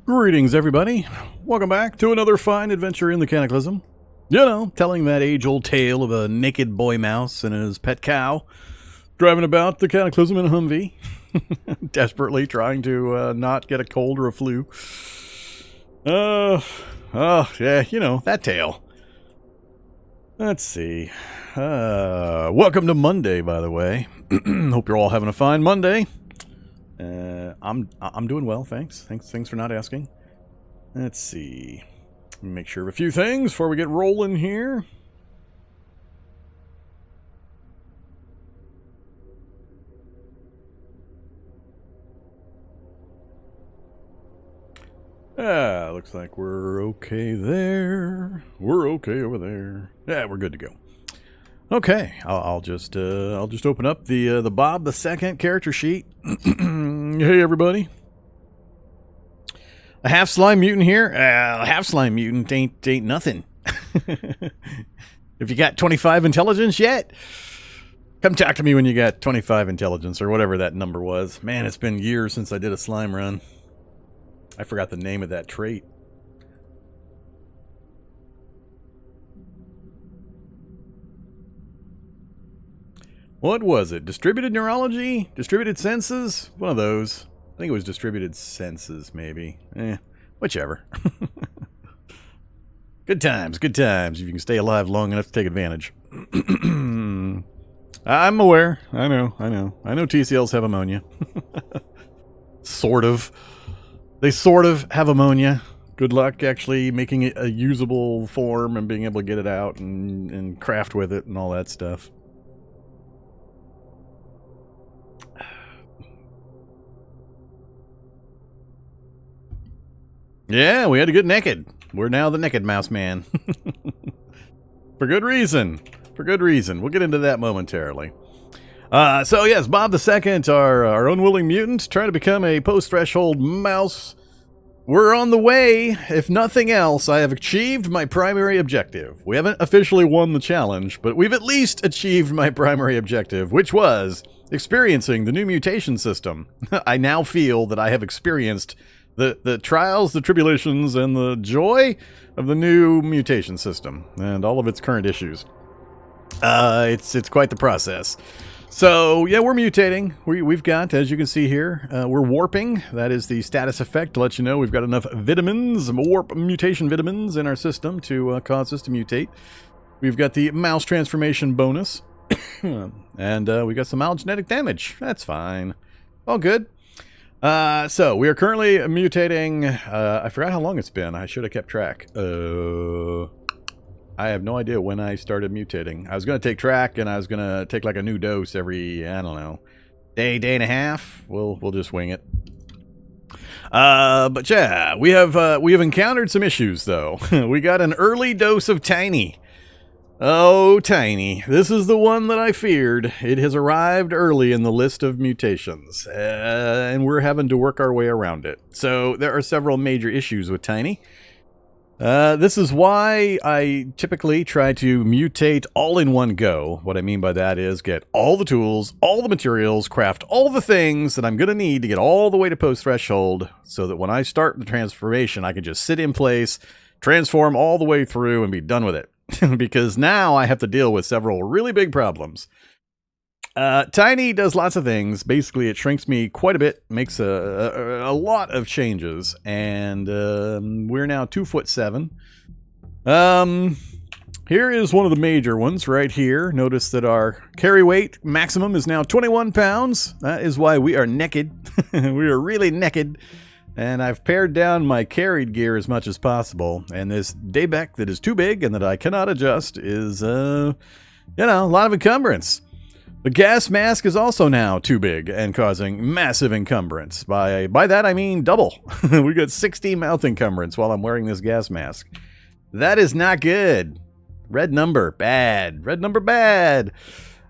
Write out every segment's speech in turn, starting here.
Greetings, everybody. Welcome back to another fine adventure in the Cataclysm. You know, telling that age-old tale of a naked boy mouse and his pet cow driving about the Cataclysm in a Humvee, desperately trying to not get a cold or a flu. Yeah, you know, that tale. Let's see. Welcome to Monday, by the way. Hope you're all having a fine Monday. I'm doing well, thanks. Thanks for not asking. Let's see. Let me make sure of a few things before we get rolling here. Looks like we're okay there. We're okay over there. Yeah, we're good to go. Okay, I'll just open up the Bob the Second character sheet. Hey everybody, a half slime mutant here. A half slime mutant ain't nothing. If you got 25 intelligence yet, come talk to me when you got 25 intelligence or whatever that number was. Man, it's been years since I did a slime run. I forgot the name of that trait. What was it? Distributed neurology? Distributed senses? One of those. I think it was distributed senses, maybe. Whichever. Good times, if you can stay alive long enough to take advantage. I'm aware. I know TCLs have ammonia. Sort of. They sort of have ammonia. Good luck actually making it a usable form and being able to get it out and craft with it and all that stuff. Yeah, we had to get naked. We're now the naked mouse man. For good reason. We'll get into that momentarily. So yes, Bob the Second, our unwilling mutant, trying to become a post-threshold mouse. We're on the way. If nothing else, I have achieved my primary objective. We haven't officially won the challenge, but we've at least achieved my primary objective, which was experiencing the new mutation system. I now feel that I have experienced the trials, the tribulations, and the joy of the new mutation system and all of its current issues. It's quite the process. So yeah, we're mutating. We've got, as you can see here, we're warping. That is the status effect to let you know we've got enough vitamins, warp mutation vitamins in our system to cause us to mutate. We've got the mouse transformation bonus, and we got some mild genetic damage. That's fine. All good. So we are currently mutating. I forgot how long it's been. I should have kept track. I have no idea when I started mutating. I was going to take track, and I was going to take like a new dose every, I don't know, day and a half. We'll just wing it. But yeah, we have encountered some issues though. We got an early dose of Tiny. Oh, Tiny. This is the one that I feared. It has arrived early in the list of mutations, and we're having to work our way around it. So there are several major issues with Tiny. This is why I typically try to mutate all in one go. What I mean by that is get all the tools, all the materials, craft all the things that I'm going to need to get all the way to post-threshold, so that when I start the transformation, I can just sit in place, transform all the way through, and be done with it. Because now I have to deal with several really big problems. Tiny does lots of things. Basically, it shrinks me quite a bit, makes a lot of changes, and we're now 2'7". Here is one of the major ones right here. Notice that our carry weight maximum is now 21 pounds. That is why we are naked. We are really naked. And I've pared down my carried gear as much as possible. And this Daybeck that is too big and that I cannot adjust is, a lot of encumbrance. The gas mask is also now too big and causing massive encumbrance. By that I mean double. We got 60 mouth encumbrance while I'm wearing this gas mask. That is not good. Red number, bad. Red number, bad.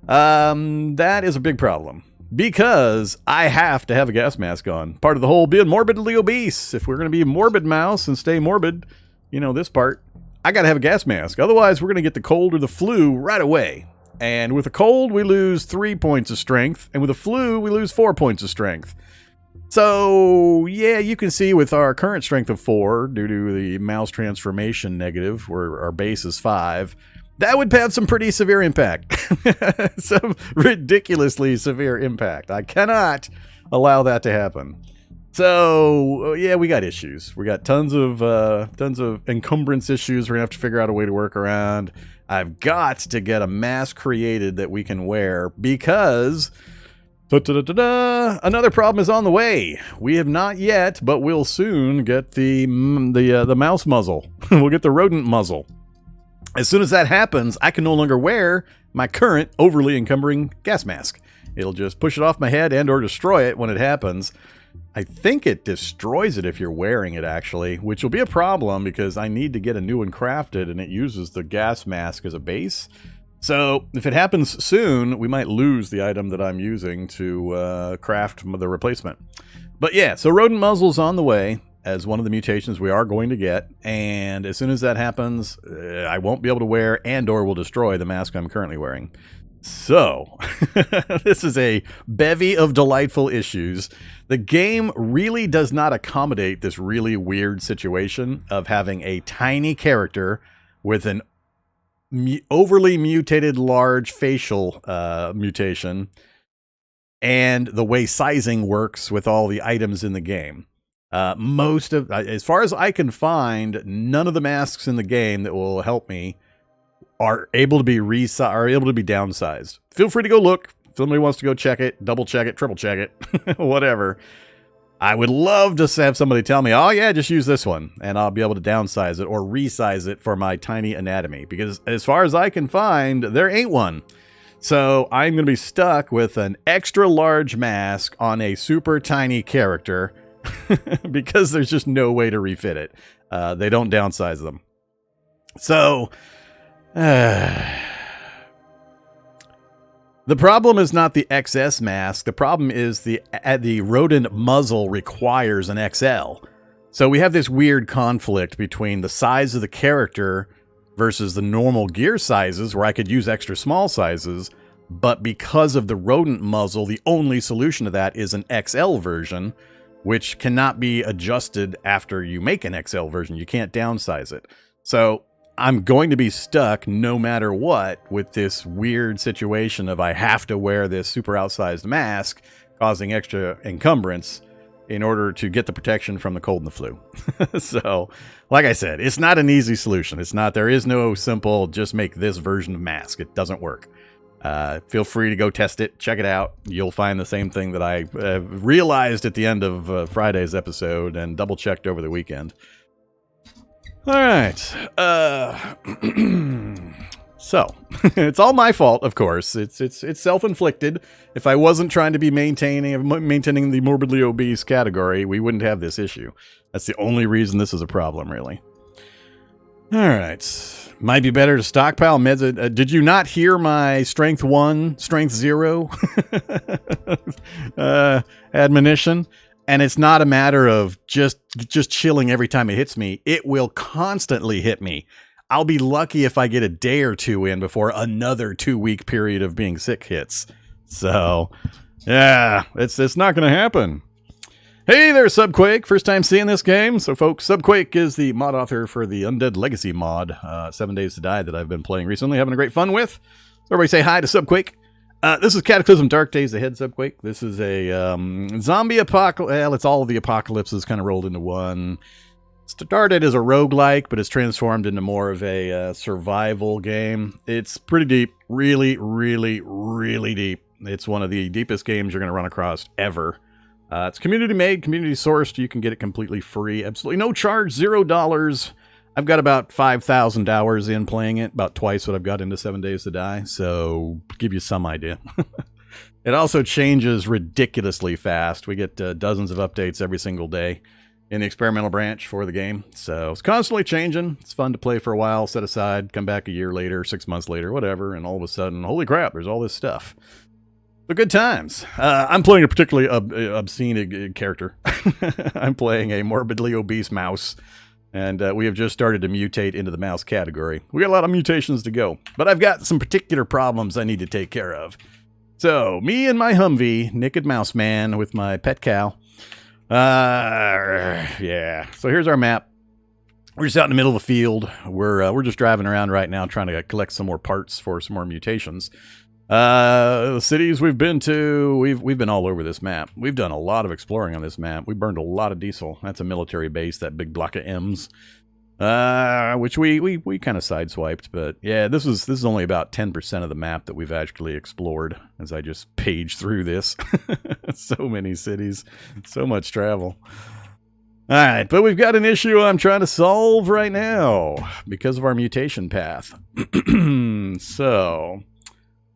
That is a big problem. Because I have to have a gas mask on. Part of the whole being morbidly obese. If we're going to be morbid mouse and stay morbid, this part, I got to have a gas mask. Otherwise, we're going to get the cold or the flu right away. And with a cold, we lose 3 points of strength. And with a flu, we lose 4 points of strength. So, yeah, you can see with our current strength of 4, due to the mouse transformation negative, where our base is 5, that would have some pretty severe impact. Some ridiculously severe impact. I cannot allow that to happen. So, yeah, we got issues. We got tons of encumbrance issues we're going to have to figure out a way to work around. I've got to get a mask created that we can wear because... another problem is on the way. We have not yet, but we'll soon get the mouse muzzle. We'll get the rodent muzzle. As soon as that happens, I can no longer wear my current overly encumbering gas mask. It'll just push it off my head and or destroy it when it happens. I think it destroys it if you're wearing it, actually, which will be a problem because I need to get a new one crafted, and it uses the gas mask as a base. So, if it happens soon, we might lose the item that I'm using to craft the replacement. But yeah, so rodent muzzle's on the way as one of the mutations we are going to get, and as soon as that happens, I won't be able to wear and or will destroy the mask I'm currently wearing. So, this is a bevy of delightful issues. The game really does not accommodate this really weird situation of having a tiny character with an overly mutated large facial mutation and the way sizing works with all the items in the game. Most of, as far as I can find, none of the masks in the game that will help me are able to be downsized. Feel free to go look. If somebody wants to go check it, double check it, triple check it, whatever. I would love to have somebody tell me, oh yeah, just use this one, and I'll be able to downsize it or resize it for my tiny anatomy, because as far as I can find, there ain't one. So I'm going to be stuck with an extra large mask on a super tiny character because there's just no way to refit it. They don't downsize them. So... the problem is not the XS mask. The problem is the rodent muzzle requires an XL. So we have this weird conflict between the size of the character versus the normal gear sizes, where I could use extra small sizes. But because of the rodent muzzle, the only solution to that is an XL version, which cannot be adjusted after you make an XL version. You can't downsize it. So I'm going to be stuck no matter what with this weird situation of I have to wear this super outsized mask, causing extra encumbrance in order to get the protection from the cold and the flu. So, like I said, it's not an easy solution. There is no simple, just make this version of mask. It doesn't work. Feel free to go test it, check it out. You'll find the same thing that I realized at the end of Friday's episode and double checked over the weekend. All right. So it's all my fault, of course. It's self-inflicted. If I wasn't trying to be maintaining the morbidly obese category, we wouldn't have this issue. That's the only reason this is a problem, really. All right. Might be better to stockpile meds. Did you not hear my strength 1, strength 0 admonition? And it's not a matter of just chilling every time it hits me. It will constantly hit me. I'll be lucky if I get a day or two in before another 2-week period of being sick hits. So, yeah, it's not going to happen. Hey there, Subquake. First time seeing this game. So, folks, Subquake is the mod author for the Undead Legacy mod, 7 Days to Die, that I've been playing recently, having a great fun with. So everybody say hi to Subquake. This is Cataclysm Dark Days Ahead, Subquake. This is a zombie apocalypse. Well, it's all of the apocalypses kind of rolled into one. Started as a roguelike, but it's transformed into more of a survival game. It's pretty deep. Really, really, really deep. It's one of the deepest games you're going to run across ever. It's community made, community sourced. You can get it completely free. Absolutely no charge, $0. I've got about 5,000 hours in playing it, about twice what I've got into 7 Days to Die, so give you some idea. It also changes ridiculously fast. We get dozens of updates every single day in the experimental branch for the game, so it's constantly changing. It's fun to play for a while, set aside, come back a year later, 6 months later, whatever, and all of a sudden, holy crap, there's all this stuff. But good times. I'm playing a particularly obscene character. I'm playing a morbidly obese mouse. And we have just started to mutate into the mouse category. We got a lot of mutations to go, but I've got some particular problems I need to take care of. So, me and my Humvee, Naked Mouse Man, with my pet cow, Yeah. So here's our map. We're just out in the middle of the field. We're just driving around right now trying to collect some more parts for some more mutations. The cities we've been to, we've been all over this map. We've done a lot of exploring on this map. We burned a lot of diesel. That's a military base, that big block of M's. Which we kind of sideswiped, but yeah, this is only about 10% of the map that we've actually explored as I just page through this. So many cities, so much travel. Alright, but we've got an issue I'm trying to solve right now because of our mutation path. So,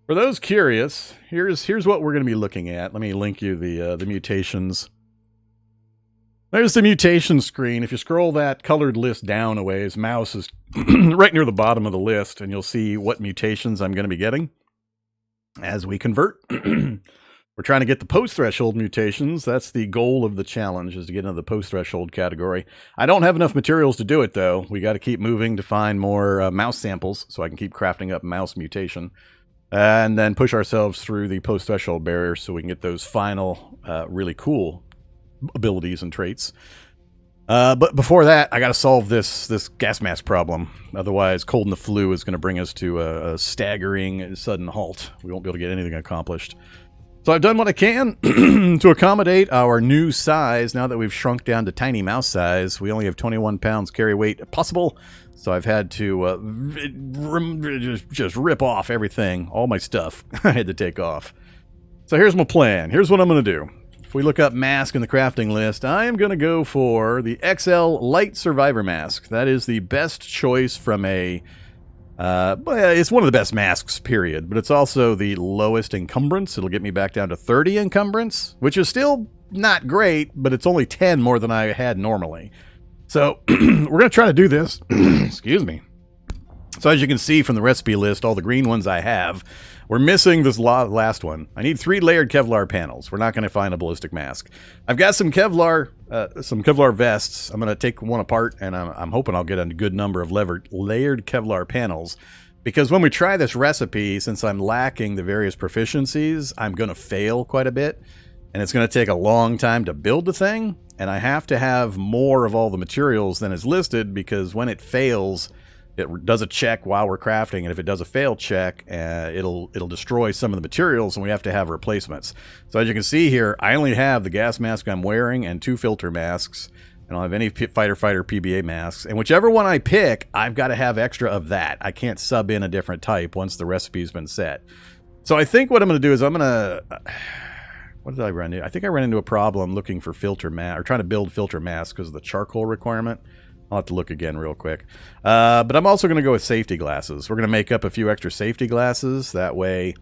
for those curious, here's what we're going to be looking at. Let me link you the mutations. There's the mutation screen. If you scroll that colored list down a ways, mouse is right near the bottom of the list, and you'll see what mutations I'm going to be getting as we convert. We're trying to get the post-threshold mutations. That's the goal of the challenge, is to get into the post-threshold category. I don't have enough materials to do it, though. We got to keep moving to find more mouse samples so I can keep crafting up mouse mutation. And then push ourselves through the post-threshold barrier so we can get those final really cool abilities and traits. But before that, I got to solve this gas mask problem. Otherwise, cold and the flu is going to bring us to a staggering sudden halt. We won't be able to get anything accomplished. So I've done what I can to accommodate our new size. Now that we've shrunk down to tiny mouse size, we only have 21 pounds carry weight possible. So I've had to just rip off everything, all my stuff I had to take off. So here's my plan. Here's what I'm going to do. If we look up mask in the crafting list, I am going to go for the XL Light Survivor Mask. That is the best choice from a... it's one of the best masks, period. But it's also the lowest encumbrance. It'll get me back down to 30 encumbrance, which is still not great, but it's only 10 more than I had normally. So we're going to try to do this. Excuse me. So as you can see from the recipe list, all the green ones I have, we're missing this last one. I need 3 layered Kevlar panels. We're not going to find a ballistic mask. I've got some Kevlar vests. I'm going to take one apart, and I'm hoping I'll get a good number of layered Kevlar panels. Because when we try this recipe, since I'm lacking the various proficiencies, I'm going to fail quite a bit. And it's going to take a long time to build the thing. And I have to have more of all the materials than is listed, because when it fails... it does a check while we're crafting, and if it does a fail check, it'll destroy some of the materials, and we have to have replacements. So as you can see here, I only have the gas mask I'm wearing and 2 filter masks. I don't have any fighter PBA masks, and whichever one I pick, I've got to have extra of that. I can't sub in a different type once the recipe's been set. So I think what I'm going to do is I'm going to... what did I run into? I think I ran into a problem looking for filter mask, or trying to build filter masks because of the charcoal requirement. I'll have to look again real quick. But I'm also going to go with safety glasses. We're going to make up a few extra safety glasses. That way,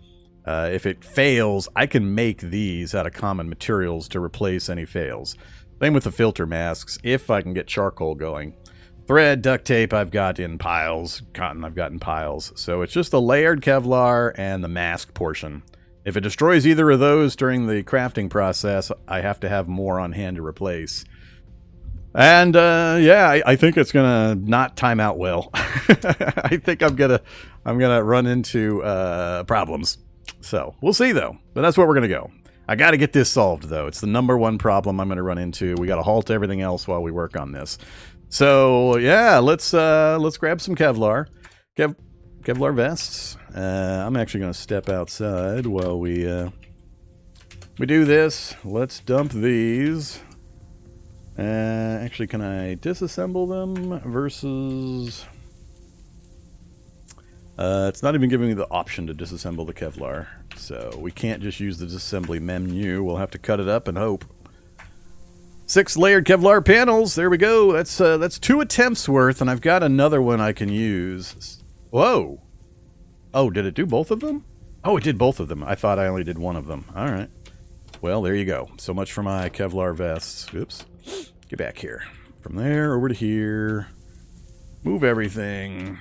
if it fails, I can make these out of common materials to replace any fails. Same with the filter masks, if I can get charcoal going. Thread, duct tape, I've got in piles. Cotton, I've got in piles. So it's just the layered Kevlar and the mask portion. If it destroys either of those during the crafting process, I have to have more on hand to replace. And, yeah, I think it's gonna not time out well. I think I'm gonna run into, problems. So, we'll see, though. But that's where we're gonna go. I gotta get this solved, though. It's the #1 problem I'm gonna run into. We gotta halt everything else while we work on this. So, yeah, let's grab some Kevlar. Kevlar vests. I'm actually gonna step outside while we do this. Let's dump these. Actually, can I disassemble them versus... it's not even giving me the option to disassemble the Kevlar. So we can't just use the disassembly menu. We'll have to cut it up and hope. 6 layered Kevlar panels. There we go. That's 2 attempts worth, and I've got another one I can use. Whoa. Oh, did it do both of them? Oh, it did both of them. I thought I only did one of them. All right. Well, there you go. So much for my Kevlar vests. Oops. Get back here. From there over to here. Move everything.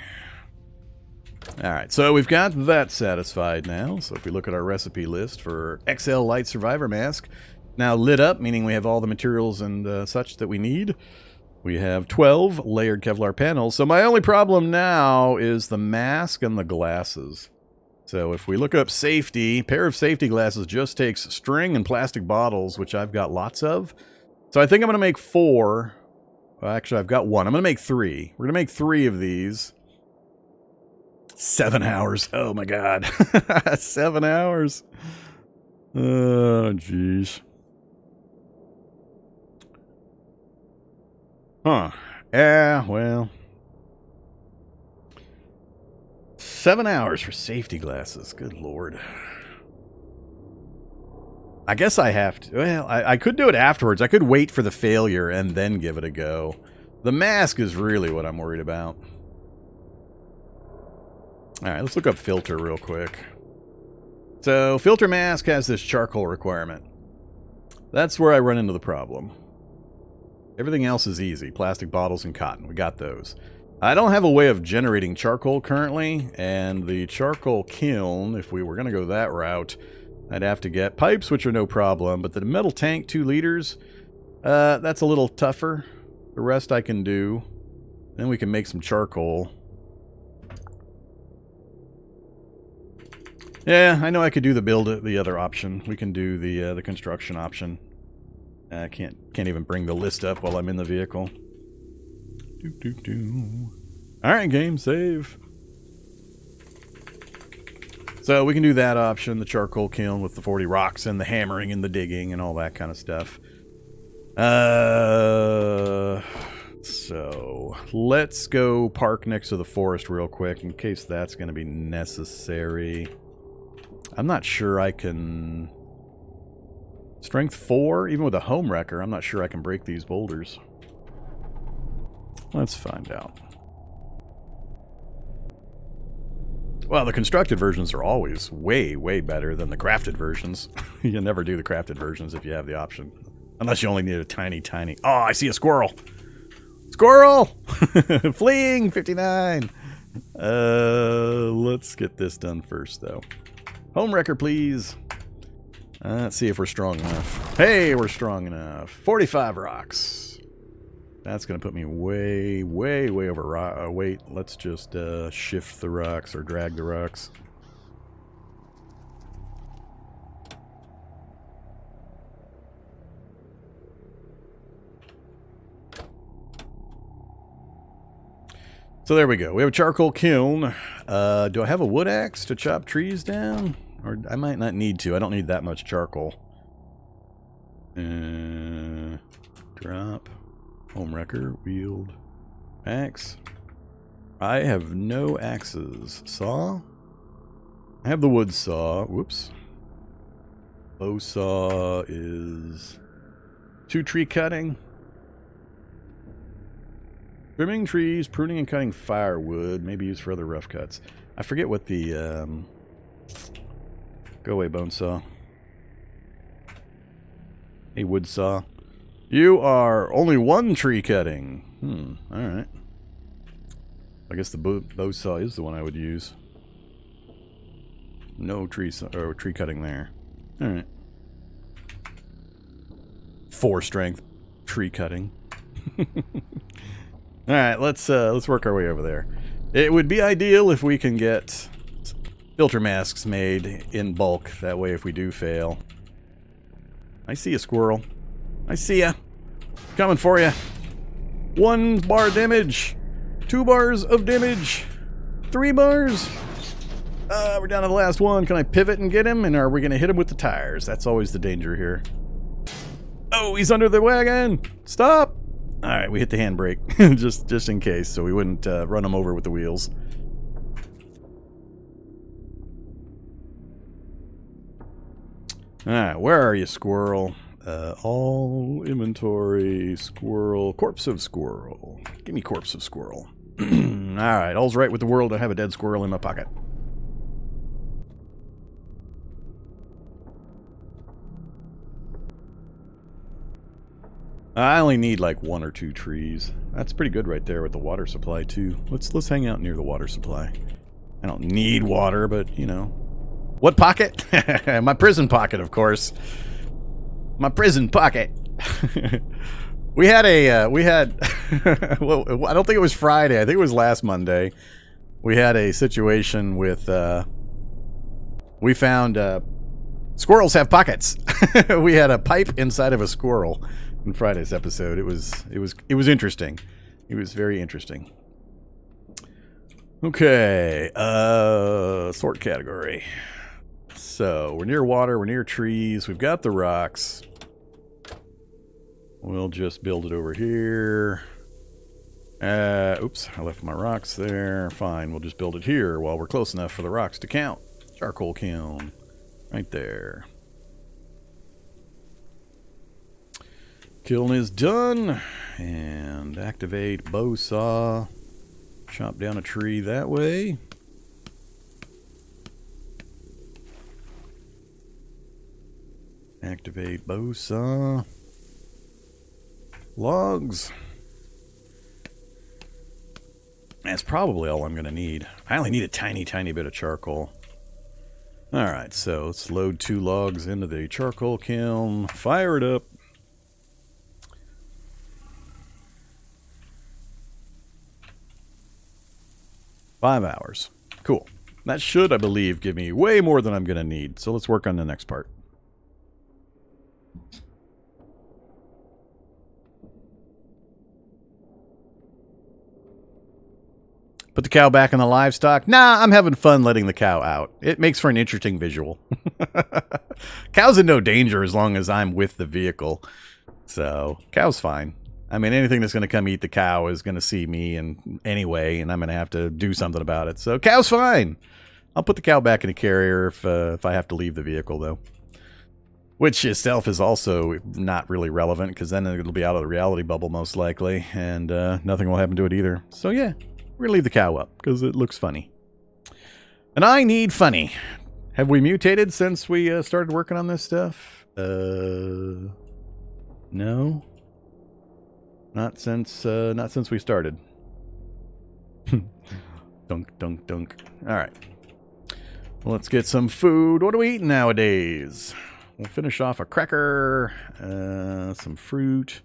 Alright, so we've got that satisfied now. So if we look at our recipe list for XL Light Survivor Mask, now lit up, meaning we have all the materials and such that we need. We have 12 layered Kevlar panels. So my only problem now is the mask and the glasses. So if we look up safety, pair of safety glasses just takes string and plastic bottles, which I've got lots of. So I think I'm going to make 4. Well, actually, I've got 1. I'm going to make 3. We're going to make 3 of these. 7 hours. Oh, my God. 7 hours. Oh, jeez. Huh. Yeah, well. 7 hours for safety glasses. Good Lord. I guess I have to. Well, I could do it afterwards. I could wait for the failure and then give it a go. The mask is really what I'm worried about. Alright, let's look up filter real quick. So, filter mask has this charcoal requirement. That's where I run into the problem. Everything else is easy. Plastic bottles and cotton. We got those. I don't have a way of generating charcoal currently, and the charcoal kiln, if we were going to go that route, I'd have to get pipes, which are no problem, but the metal tank, 2 liters, that's a little tougher. The rest I can do. Then we can make some charcoal. Yeah, I know I could do the other option. We can do the construction option. I can't even bring the list up while I'm in the vehicle. Alright, game, save. So we can do that option, the charcoal kiln with the 40 rocks and the hammering and the digging and all that kind of stuff. So let's go park next to the forest real quick in case that's going to be necessary. I'm not sure I can... Strength 4? Even with a home wrecker, I'm not sure I can break these boulders. Let's find out. Well, the constructed versions are always way, way better than the crafted versions. You never do the crafted versions if you have the option. Unless you only need a tiny, tiny... Oh, I see a squirrel! Squirrel! Fleeing! 59! Let's get this done first, though. Home wrecker, please. Let's see if we're strong enough. Hey, we're strong enough. 45 rocks. That's going to put me way, way, way over weight. Let's just shift the rocks or drag the rocks. So there we go. We have a charcoal kiln. Do I have a wood axe to chop trees down? Or I might not need to. I don't need that much charcoal. Drop. Home wrecker. Wield. Axe. I have no axes. Saw. I have the wood saw. Whoops. Bow saw is 2 tree cutting. Trimming trees, pruning and cutting firewood. Maybe used for other rough cuts. I forget what the... Go away, bone saw. A wood saw. You are only 1 tree cutting. Alright. I guess the bow saw is the one I would use. No tree cutting there. Alright. 4 strength tree cutting. Alright, let's work our way over there. It would be ideal if we can get filter masks made in bulk. That way if we do fail. I see a squirrel. I see ya. Coming for ya. 1 bar damage. 2 bars of damage. 3 bars. We're down to the last one. Can I pivot and get him? And are we going to hit him with the tires? That's always the danger here. Oh, he's under the wagon. Stop. Alright, we hit the handbrake. just in case, so we wouldn't run him over with the wheels. Alright, where are you, squirrel? All inventory, squirrel, corpse of squirrel. Give me corpse of squirrel. Alright, all's right with the world. I have a dead squirrel in my pocket. I only need like 1 or 2 trees. That's pretty good right there with the water supply too. Let's hang out near the water supply. I don't need water, but you know. What pocket? My prison pocket, of course. My prison pocket. we had well, I don't think it was Friday. I think it was last Monday. We had a situation with we found squirrels have pockets. We had a pipe inside of a squirrel. in Friday's episode. It was interesting. It was very interesting. Okay, sort category. So we're near water, we're near trees, we've got the rocks. We'll just build it over here. Oops, I left my rocks there. Fine, we'll just build it here while we're close enough for the rocks to count. Charcoal kiln, right there. Kiln is done. And activate bow saw. Chop down a tree that way. Activate bow saw. Logs. That's probably all I'm going to need. I only need a tiny, tiny bit of charcoal. Alright, so let's load 2 logs into the charcoal kiln. Fire it up. Five hours. Cool. That should, I believe, give me way more than I'm going to need. So let's work on the next part. Put the cow back in the livestock. Nah, I'm having fun letting the cow out. It makes for an interesting visual. Cow's in no danger as long as I'm with the vehicle. So, cow's fine. I mean, anything that's going to come eat the cow is going to see me anyway, and I'm going to have to do something about it. So, cow's fine. I'll put the cow back in the carrier if I have to leave the vehicle, though. Which itself is also not really relevant, because then it'll be out of the reality bubble, most likely, and nothing will happen to it either. So, yeah, we're going to leave the cow up, because it looks funny. And I need funny. Have we mutated since we started working on this stuff? No. Not since we started. Dunk, dunk, dunk. Alright. Let's get some food. What are we eating nowadays? We'll finish off a cracker, some fruit,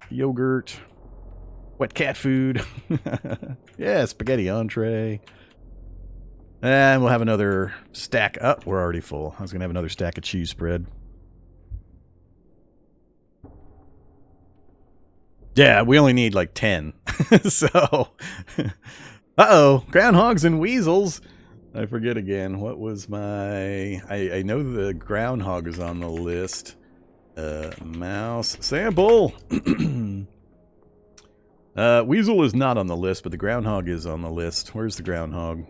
yogurt, wet cat food. Yeah, spaghetti entree. And we'll have another stack. Oh, we're already full. I was going to have another stack of cheese spread. Yeah, we only need like 10. So, uh-oh, groundhogs and weasels. I forget again. What was my... I know the groundhog is on the list. Mouse sample. Weasel is not on the list, but the groundhog is on the list. Where's the groundhog?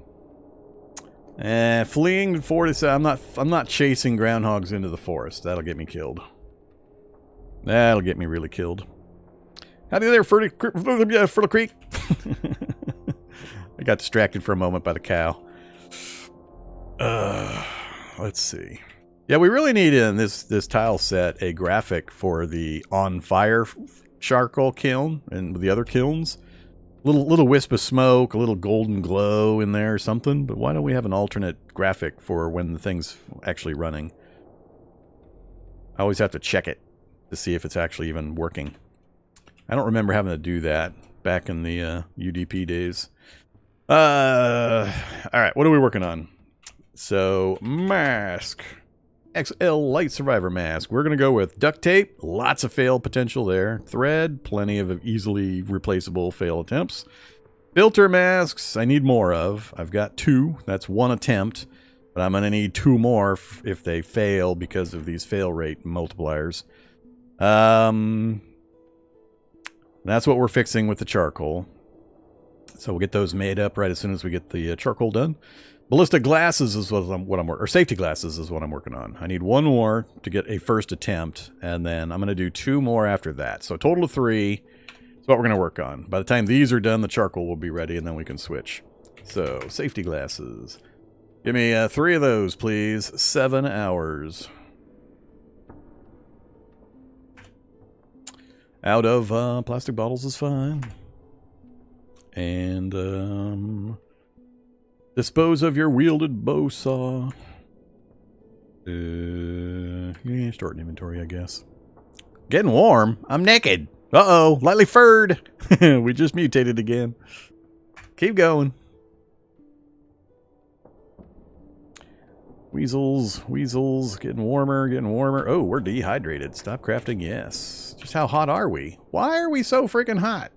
Fleeing the forest. I'm not chasing groundhogs into the forest. That'll get me killed. That'll get me really killed. Howdy there, Fertile Creek. I got distracted for a moment by the cow. Let's see. Yeah, we really need in this tile set a graphic for the on fire charcoal kiln and the other kilns. Little wisp of smoke, a little golden glow in there or something. But why don't we have an alternate graphic for when the thing's actually running? I always have to check it to see if it's actually even working. I don't remember having to do that back in the UDP days. Alright, what are we working on? So, mask. XL Light Survivor Mask. We're going to go with duct tape. Lots of fail potential there. Thread. Plenty of easily replaceable fail attempts. Filter masks. I need more of. I've got 2. That's 1 attempt. But I'm going to need 2 more if they fail because of these fail rate multipliers. That's what we're fixing with the charcoal. So we'll get those made up right as soon as we get the charcoal done. Ballistic glasses is what I'm working, or safety glasses is what I'm working on. I need 1 more to get a first attempt, and then I'm going to do 2 more after that. So a total of 3 is what we're going to work on. By the time these are done, the charcoal will be ready, and then we can switch. So safety glasses. Give me 3 of those, please. 7 hours. Out of plastic bottles is fine. And dispose of your wielded bow saw. Yeah, start an inventory, I guess. Getting warm. I'm naked. Uh-oh, lightly furred. We just mutated again. Keep going. Weasels, weasels, getting warmer, getting warmer. Oh, we're dehydrated. Stop crafting, yes. Just how hot are we? Why are we so freaking hot?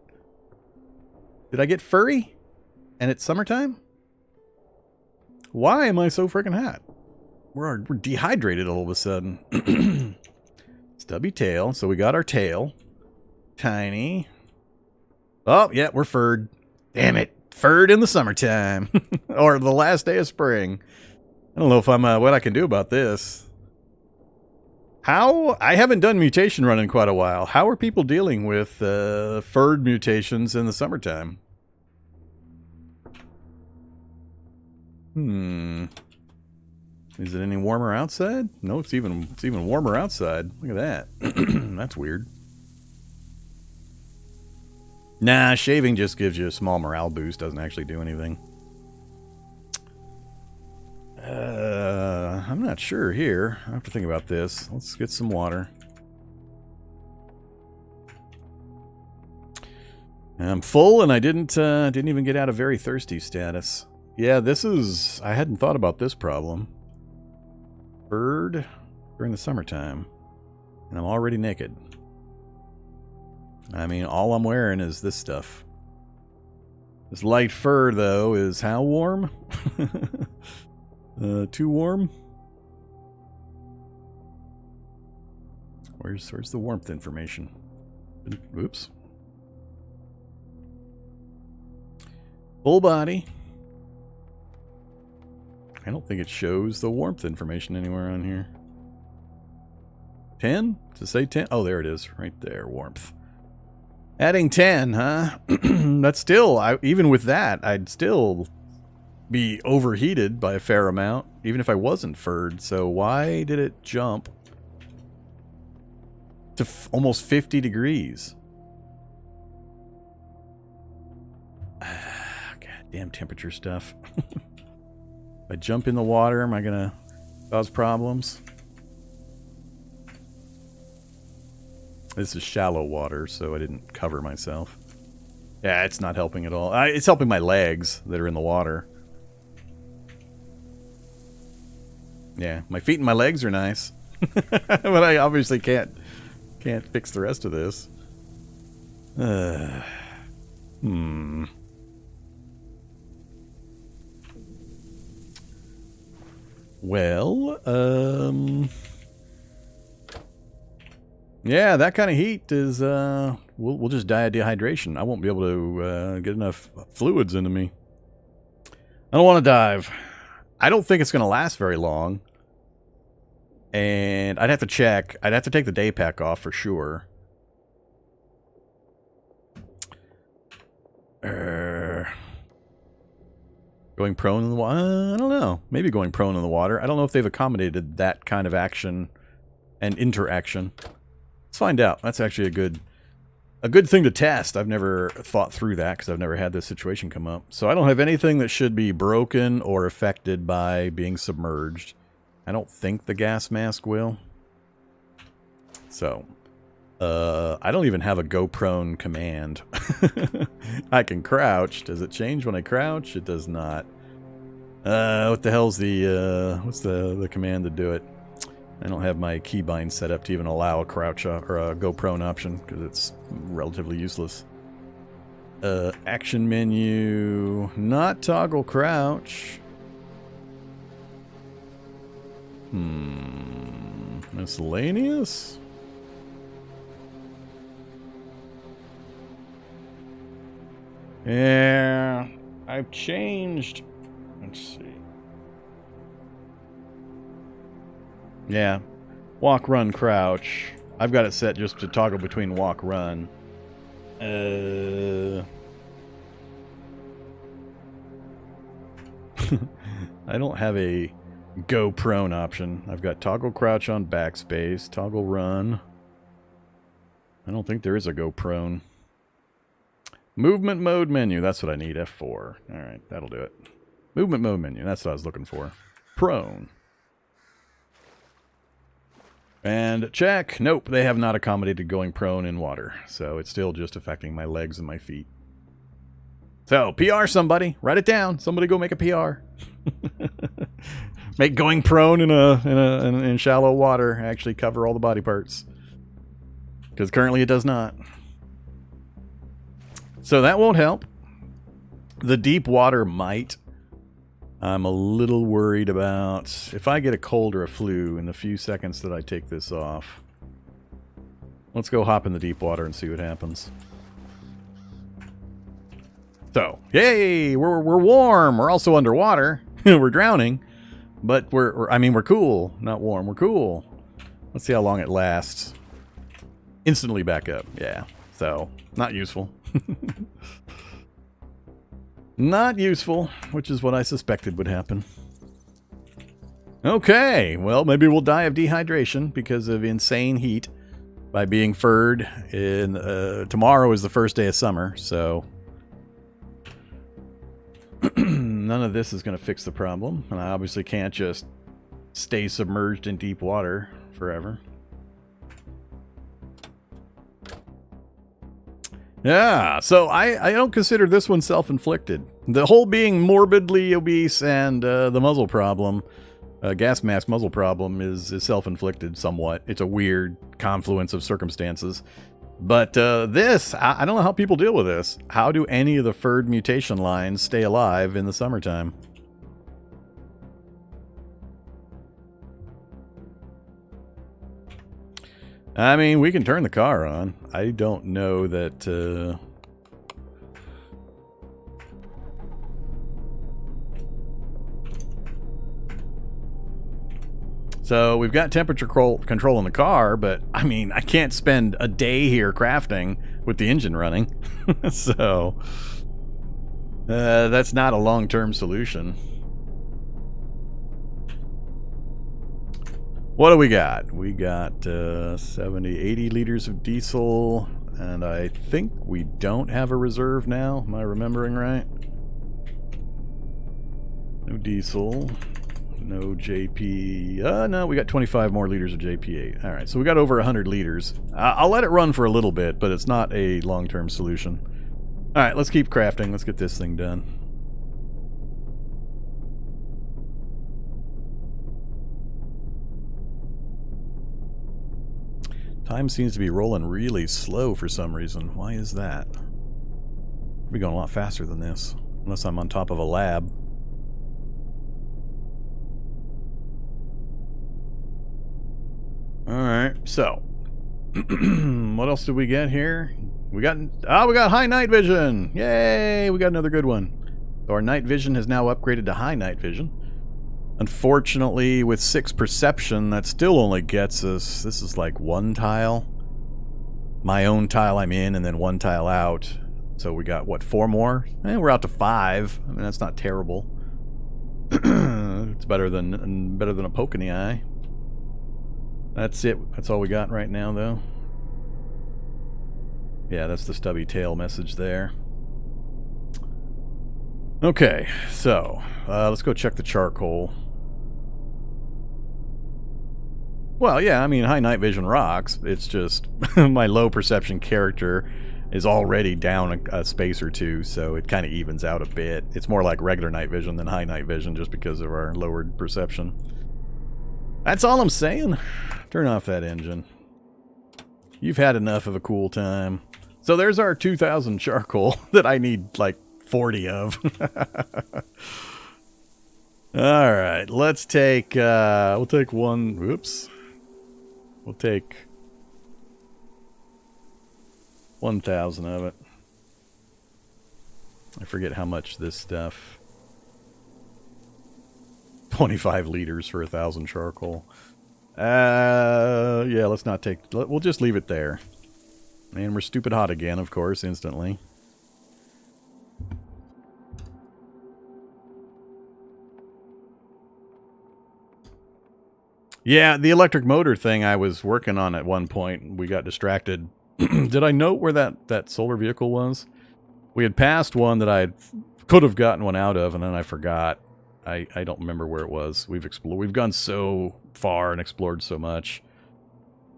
Did I get furry? And it's summertime? Why am I so freaking hot? We're dehydrated all of a sudden. Stubby tail. So we got our tail. Tiny. Oh, yeah, we're furred. Damn it. Furred in the summertime. Or the last day of spring. I don't know if I'm what I can do about this. How? I haven't done mutation run in quite a while. How are people dealing with furred mutations in the summertime? Is it any warmer outside? No, it's even warmer outside. Look at that. That's weird. Nah, shaving just gives you a small morale boost. Doesn't actually do anything. I'm not sure here. I have to think about this. Let's get some water. I'm full, and I didn't even get out of very thirsty status. Yeah, this is... I hadn't thought about this problem. Bird during the summertime. And I'm already naked. I mean, all I'm wearing is this stuff. This light fur, though, is how warm? Too warm? Where's the warmth information? Oops. Full body. I don't think it shows the warmth information anywhere on here. 10? Does it say 10? Oh, there it is. Right there. Warmth. Adding 10, huh? That's still... even with that, I'd still be overheated by a fair amount, even if I wasn't furred. So why did it jump to almost 50 degrees? Goddamn temperature stuff. If I jump in the water, am I going to cause problems? This is shallow water, so I didn't cover myself. Yeah, it's not helping at all. It's helping my legs that are in the water. Yeah, my feet and my legs are nice. But I obviously can't fix the rest of this. Well, yeah, that kind of heat is, we'll just die of dehydration. I won't be able to get enough fluids into me. I don't want to dive. I don't think it's going to last very long. And I'd have to check. I'd have to take the day pack off for sure. Going prone in the water? I don't know. Maybe going prone in the water. I don't know if they've accommodated that kind of action and interaction. Let's find out. That's actually a good thing to test. I've never thought through that because I've never had this situation come up. So I don't have anything that should be broken or affected by being submerged. I don't think the gas mask will. So, I don't even have a go prone command. I can crouch. Does it change when I crouch? It does not. What the hell's the, what's the command to do it? I don't have my keybind set up to even allow a crouch or a go prone option because it's relatively useless. Action menu, not toggle crouch. Miscellaneous? Yeah, I've changed. Let's see. Yeah, walk, run, crouch. I've got it set just to toggle between walk, run. I don't have a go prone option. I've got toggle crouch on backspace, toggle run. I don't think there is a go prone. Movement mode menu, that's what I need, F4. Alright, that'll do it. Movement mode menu, that's what I was looking for. Prone. And check. Nope, they have not accommodated going prone in water. So it's still just affecting my legs and my feet. So, PR somebody. Write it down. Somebody go make a PR. Make going prone in shallow water actually cover all the body parts. Because currently it does not. So that won't help. The deep water might. I'm a little worried about if I get a cold or a flu in the few seconds that I take this off. Let's go hop in the deep water and see what happens. So, yay! We're warm. We're also underwater. We're drowning. But we're cool. Not warm. We're cool. Let's see how long it lasts. Instantly back up. Yeah. So, not useful. Not useful, which is what I suspected would happen. Okay, well, maybe we'll die of dehydration because of insane heat by being furred. Tomorrow is the first day of summer, so none of this is going to fix the problem. And I obviously can't just stay submerged in deep water forever. Yeah, so I don't consider this one self-inflicted. The whole being morbidly obese and the muzzle problem, gas mask muzzle problem, is self-inflicted somewhat. It's a weird confluence of circumstances. But this, I don't know how people deal with this. How do any of the furred mutation lines stay alive in the summertime? I mean, we can turn the car on. I don't know that... So we've got temperature control in the car, but I mean, I can't spend a day here crafting with the engine running. So that's not a long-term solution. What do we got? We got 70, 80 liters of diesel, and I think we don't have a reserve now. Am I remembering right? No diesel. No JP. No, we got 25 more liters of JP8. All right, so we got over 100 liters. I'll let it run for a little bit, but it's not a long-term solution. All right, let's keep crafting. Let's get this thing done. Time seems to be rolling really slow for some reason. Why is that? We're going a lot faster than this, unless I'm on top of a lab. Alright, so what else did we get here? We got high night vision! Yay! We got another good one. So our night vision has now upgraded to high night vision. Unfortunately, with 6 perception, that still only gets us, this is like 1 tile. My own tile I'm in, and then 1 tile out. So we got, what, 4 more? We're out to 5. I mean, that's not terrible. It's better than a poke in the eye. That's it. That's all we got right now, though. Yeah, that's the stubby tail message there. Okay, so let's go check the charcoal. Well, yeah, I mean, high night vision rocks. It's just my low perception character is already down a space or two, so it kind of evens out a bit. It's more like regular night vision than high night vision just because of our lowered perception. That's all I'm saying. Turn off that engine. You've had enough of a cool time. So there's our 2,000 charcoal that I need like 40 of. Alright, let's take, we'll take one, whoops. We'll take 1,000 of it. I forget how much this stuff. 25 liters for 1,000 charcoal. Yeah, let's not take... We'll just leave it there. And we're stupid hot again, of course, instantly. Yeah, the electric motor thing I was working on at one point. We got distracted. Did I note where that solar vehicle was? We had passed one that I could have gotten one out of, and then I forgot. I don't remember where it was. We've gone so far and explored so much.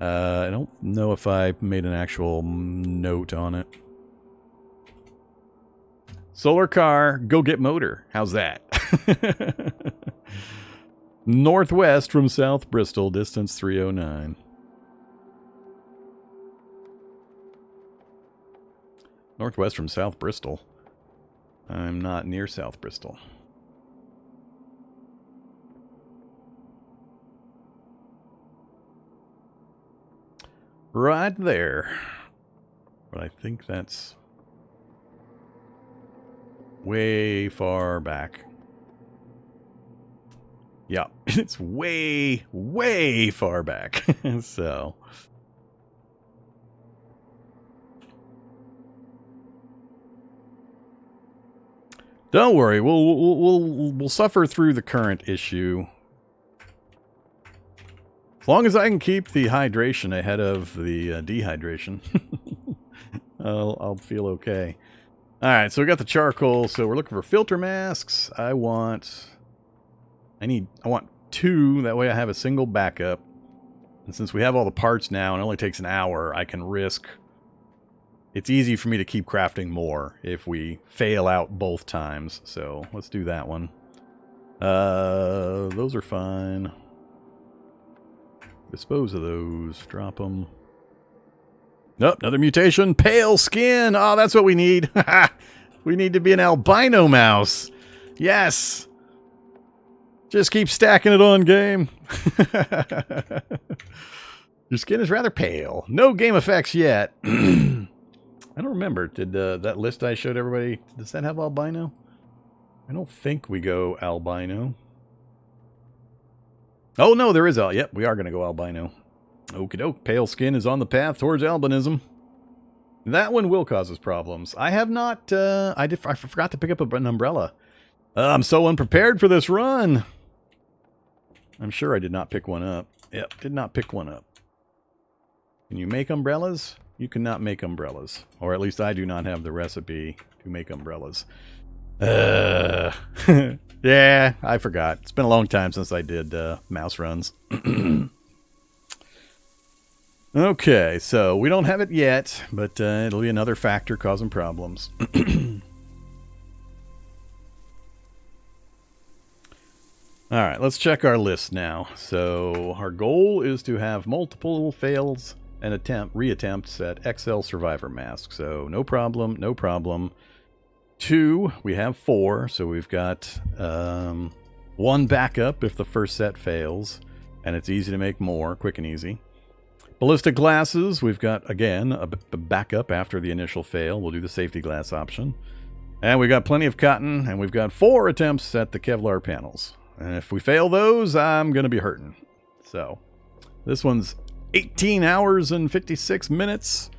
I don't know if I made an actual note on it. Solar car, go get motor. How's that? Northwest from South Bristol, distance 309. Northwest from South Bristol. I'm not near South Bristol. Right there. But I think that's way far back. Yeah, it's way, way far back. So. Don't worry, we'll suffer through the current issue. As long as I can keep the hydration ahead of the dehydration, I'll feel okay. All right, so we got the charcoal. So we're looking for filter masks. I want 2. That way I have a single backup. And since we have all the parts now and it only takes an hour, I can risk. It's easy for me to keep crafting more if we fail out both times. So let's do that one. Those are fine. Dispose of those. Drop them. Nope, another mutation. Pale skin. Oh, that's what we need. We need to be an albino mouse. Yes. Just keep stacking it on, game. Your skin is rather pale. No game effects yet. I don't remember. Did that list I showed everybody, does that have albino? I don't think we go albino. Oh, no, there is. Yep, we are going to go albino. Okie doke. Pale skin is on the path towards albinism. That one will cause us problems. I have not. I forgot to pick up an umbrella. I'm so unprepared for this run. I'm sure I did not pick one up. Yep, did not pick one up. Can you make umbrellas? You cannot make umbrellas. Or at least I do not have the recipe to make umbrellas. Yeah, I forgot. It's been a long time since I did mouse runs. Okay, so we don't have it yet, but it'll be another factor causing problems. All right, let's check our list now. So our goal is to have multiple fails and reattempts at XL Survivor Mask. So no problem, no problem. 2, we have 4, so we've got 1 backup if the first set fails, and it's easy to make more, quick and easy. Ballistic glasses, we've got, again, a backup after the initial fail. We'll do the safety glass option. And we've got plenty of cotton, and we've got 4 attempts at the Kevlar panels. And if we fail those, I'm going to be hurting. So, this one's 18 hours and 56 minutes.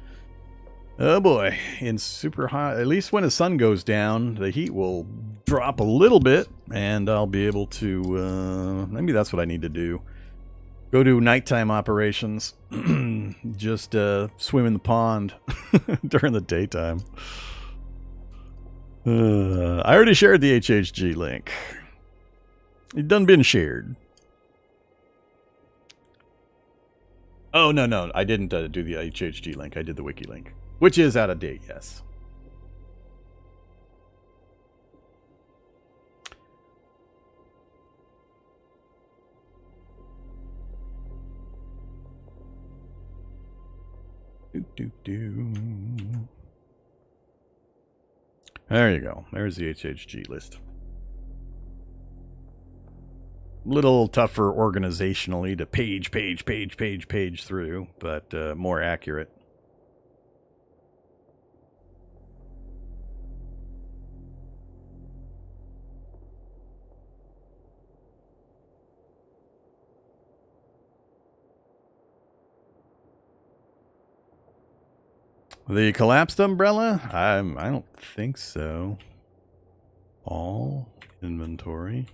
Oh boy, in super hot, at least when the sun goes down, the heat will drop a little bit, and I'll be able to, maybe that's what I need to do. Go to nighttime operations, just swim in the pond during the daytime. I already shared the HHG link. It done been shared. Oh, no, I didn't do the HHG link. I did the wiki link. Which is out of date, yes. There you go. There's the HHG list. Little tougher organizationally to page through, but more accurate. The collapsed umbrella? I don't think so. All inventory.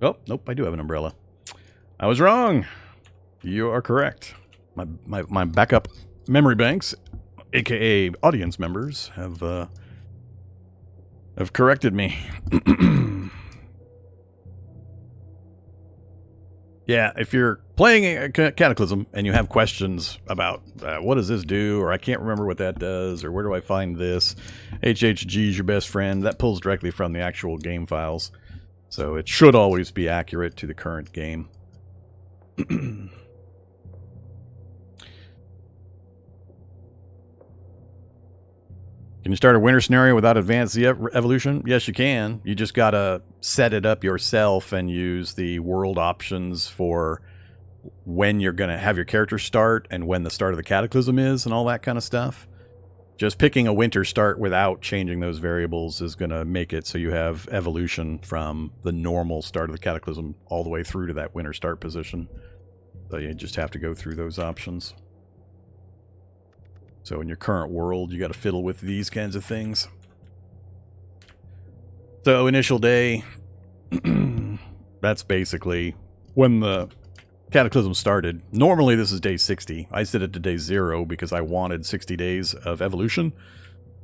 Oh, nope, I do have an umbrella. I was wrong. You are correct. My backup memory banks, aka audience members, have corrected me. Yeah, if you're playing a Cataclysm and you have questions about what does this do, or I can't remember what that does, or where do I find this, HHG is your best friend. That pulls directly from the actual game files. So it should always be accurate to the current game. Can you start a winter scenario without advanced evolution? Yes, you can. You just gotta set it up yourself and use the world options for when you're gonna have your character start and when the start of the Cataclysm is and all that kind of stuff. Just picking a winter start without changing those variables is gonna make it so you have evolution from the normal start of the Cataclysm all the way through to that winter start position. So you just have to go through those options. So in your current world, you got to fiddle with these kinds of things. So initial day, that's basically when the Cataclysm started. Normally this is day 60. I set it to day 0 because I wanted 60 days of evolution.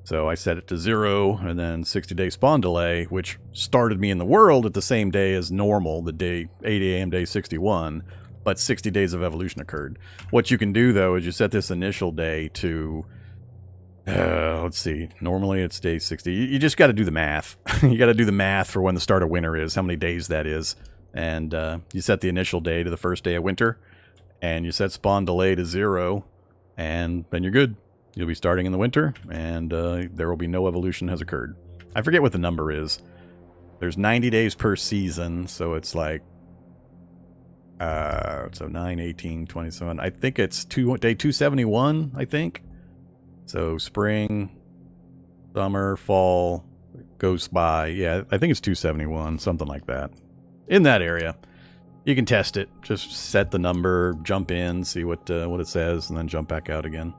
So I set it to 0 and then 60-day spawn delay, which started me in the world at the same day as normal, the day 8 a.m. day 61. But 60 days of evolution occurred. What you can do, though, is you set this initial day to, let's see, normally it's day 60. You just got to do the math. You got to do the math for when the start of winter is, how many days that is. And you set the initial day to the first day of winter, and you set spawn delay to 0, and then you're good. You'll be starting in the winter, and there will be no evolution has occurred. I forget what the number is. There's 90 days per season, so it's like, so 9, 18, 27. I think it's day 271, I think. So spring, summer, fall goes by. Yeah, I think it's 271, something like that. In that area. You can test it. Just set the number, jump in, see what it says, and then jump back out again.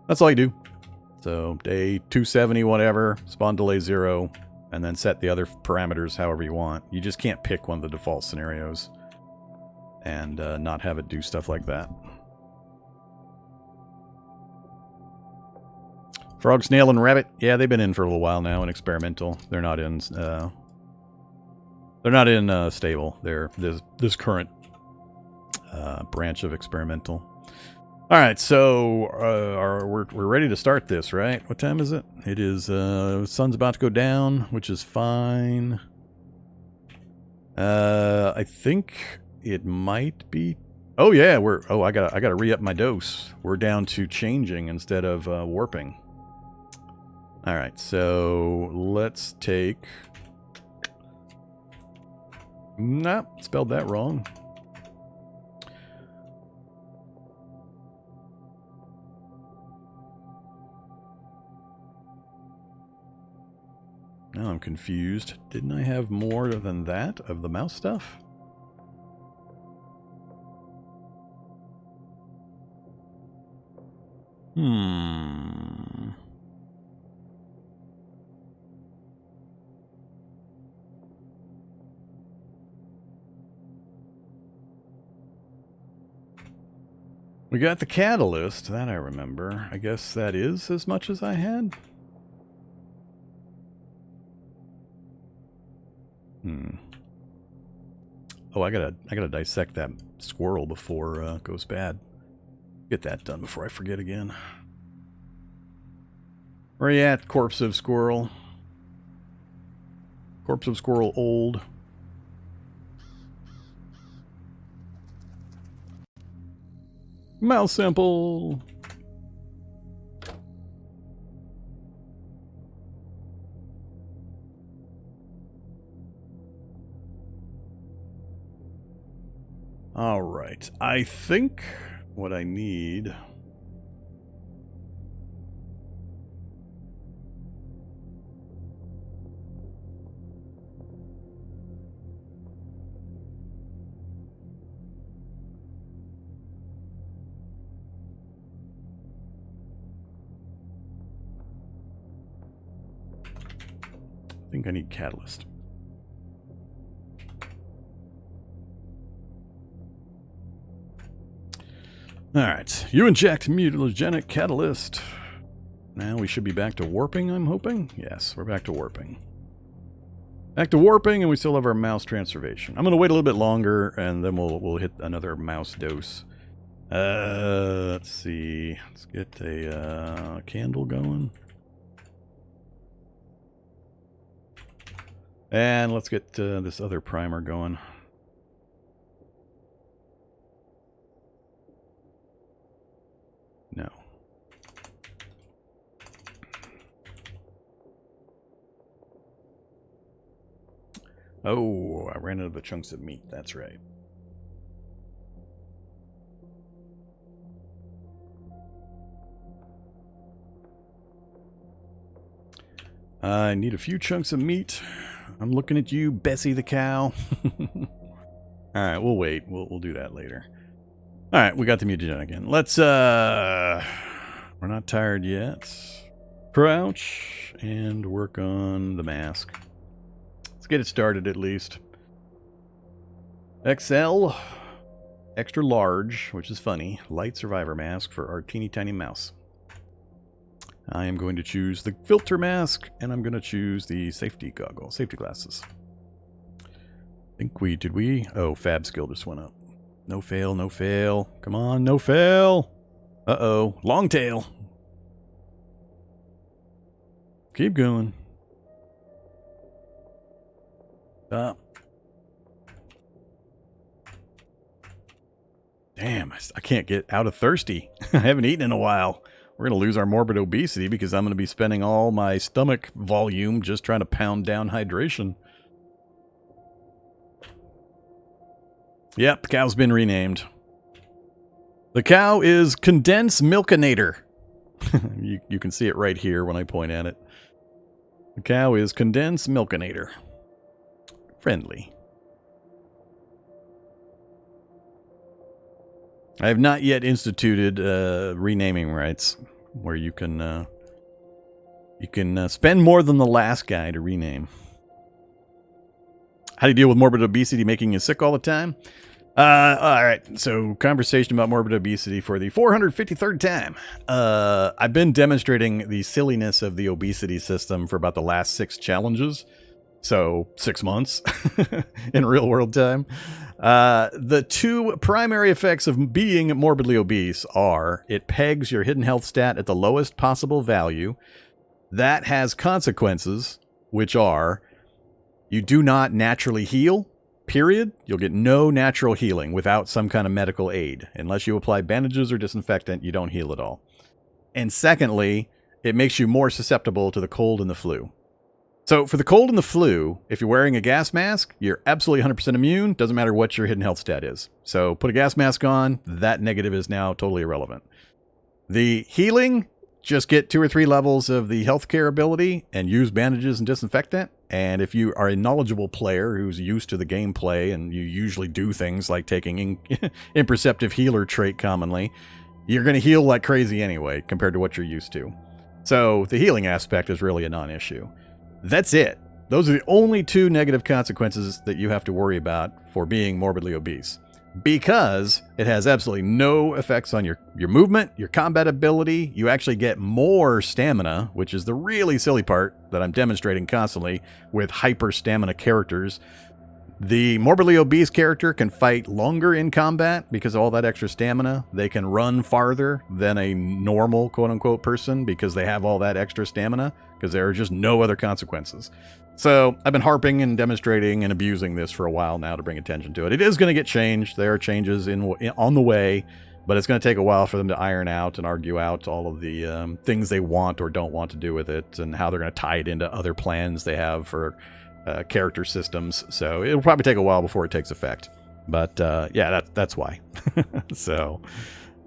That's all you do. So day 270, whatever, spawn delay 0, and then set the other parameters however you want. You just can't pick one of the default scenarios and not have it do stuff like that. Frog, snail, and rabbit. Yeah, they've been in for a little while now in experimental. They're not in. They're not in stable. They're this current branch of experimental. All right, so we're ready to start this, right? What time is it? It is sun's about to go down, which is fine. I think it might be. Oh yeah, I gotta re-up my dose. We're down to changing instead of warping. All right, so let's take. Nope, spelled that wrong. Now I'm confused. Didn't I have more than that of the mouse stuff? We got the catalyst, that I remember. I guess that is as much as I had. Oh, I gotta dissect that squirrel before it goes bad. Get that done before I forget again. Where are you at, corpse of squirrel? Corpse of squirrel old. Mouse sample. All right. I think what I need. I think I need catalyst. Alright, you inject mutagenic catalyst. Now we should be back to warping, I'm hoping? Yes, we're back to warping. Back to warping, and we still have our mouse transformation. I'm going to wait a little bit longer, and then we'll hit another mouse dose. Let's see. Let's get a candle going. And let's get this other primer going. No. Oh, I ran out of the chunks of meat. That's right. I need a few chunks of meat. I'm looking at you, Bessie the cow. Alright, we'll wait. We'll do that later. Alright, we got the mutagen again. Let's, we're not tired yet. Crouch and work on the mask. Let's get it started at least. XL, extra large, which is funny. Light survivor mask for our teeny tiny mouse. I am going to choose the filter mask, and I'm going to choose the safety goggles, safety glasses. I think did we? Oh, fab skill just went up. No fail, no fail. Come on, no fail. Uh-oh, long tail. Keep going. Stop. Damn, I can't get out of thirsty. I haven't eaten in a while. We're going to lose our morbid obesity because I'm going to be spending all my stomach volume just trying to pound down hydration. Yep, the cow's been renamed. The cow is Condense Milkinator. you can see it right here when I point at it. The cow is Condense Milkinator. Friendly. I have not yet instituted renaming rights where you can spend more than the last guy to rename. How do you deal with morbid obesity making you sick all the time? All right, so conversation about morbid obesity for the 453rd time. I've been demonstrating the silliness of the obesity system for about the last 6 challenges. So 6 months in real world time. The 2 primary effects of being morbidly obese are it pegs your hidden health stat at the lowest possible value. That has consequences, which are you do not naturally heal, period. You'll get no natural healing without some kind of medical aid. Unless you apply bandages or disinfectant, you don't heal at all. And secondly, it makes you more susceptible to the cold and the flu. So for the cold and the flu, if you're wearing a gas mask, you're absolutely 100% immune. Doesn't matter what your hidden health stat is. So put a gas mask on, that negative is now totally irrelevant. The healing, just get 2 or 3 levels of the healthcare ability and use bandages and disinfectant. And if you are a knowledgeable player who's used to the gameplay and you usually do things like taking imperceptive healer trait commonly, you're going to heal like crazy anyway compared to what you're used to. So the healing aspect is really a non-issue. That's it. Those are the only 2 negative consequences that you have to worry about for being morbidly obese. Because it has absolutely no effects on your movement, your combat ability. You actually get more stamina, which is the really silly part that I'm demonstrating constantly with hyper stamina characters. The morbidly obese character can fight longer in combat because of all that extra stamina. They can run farther than a normal quote-unquote person because they have all that extra stamina because there are just no other consequences. So I've been harping and demonstrating and abusing this for a while now to bring attention to it. It is going to get changed. There are changes on the way, but it's going to take a while for them to iron out and argue out all of the things they want or don't want to do with it and how they're going to tie it into other plans they have for character systems. So it'll probably take a while before it takes effect. But yeah, that's why. So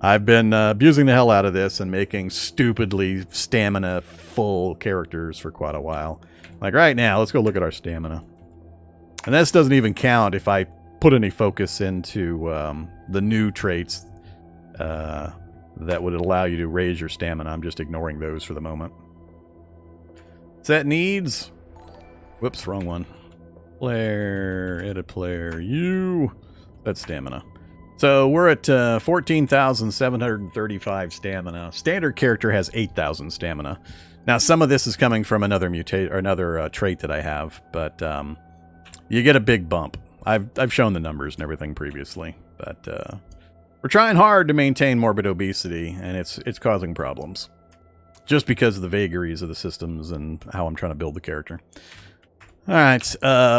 I've been abusing the hell out of this and making stupidly stamina full characters for quite a while. Like right now, let's go look at our stamina. And this doesn't even count if I put any focus into the new traits that would allow you to raise your stamina. I'm just ignoring those for the moment. Set needs. Whoops, wrong one. Player, edit player, that's stamina. So we're at 14,735 stamina. Standard character has 8,000 stamina. Now some of this is coming from another trait that I have, but you get a big bump. I've shown the numbers and everything previously, but we're trying hard to maintain morbid obesity, and it's causing problems. Just because of the vagaries of the systems and how I'm trying to build the character. All right,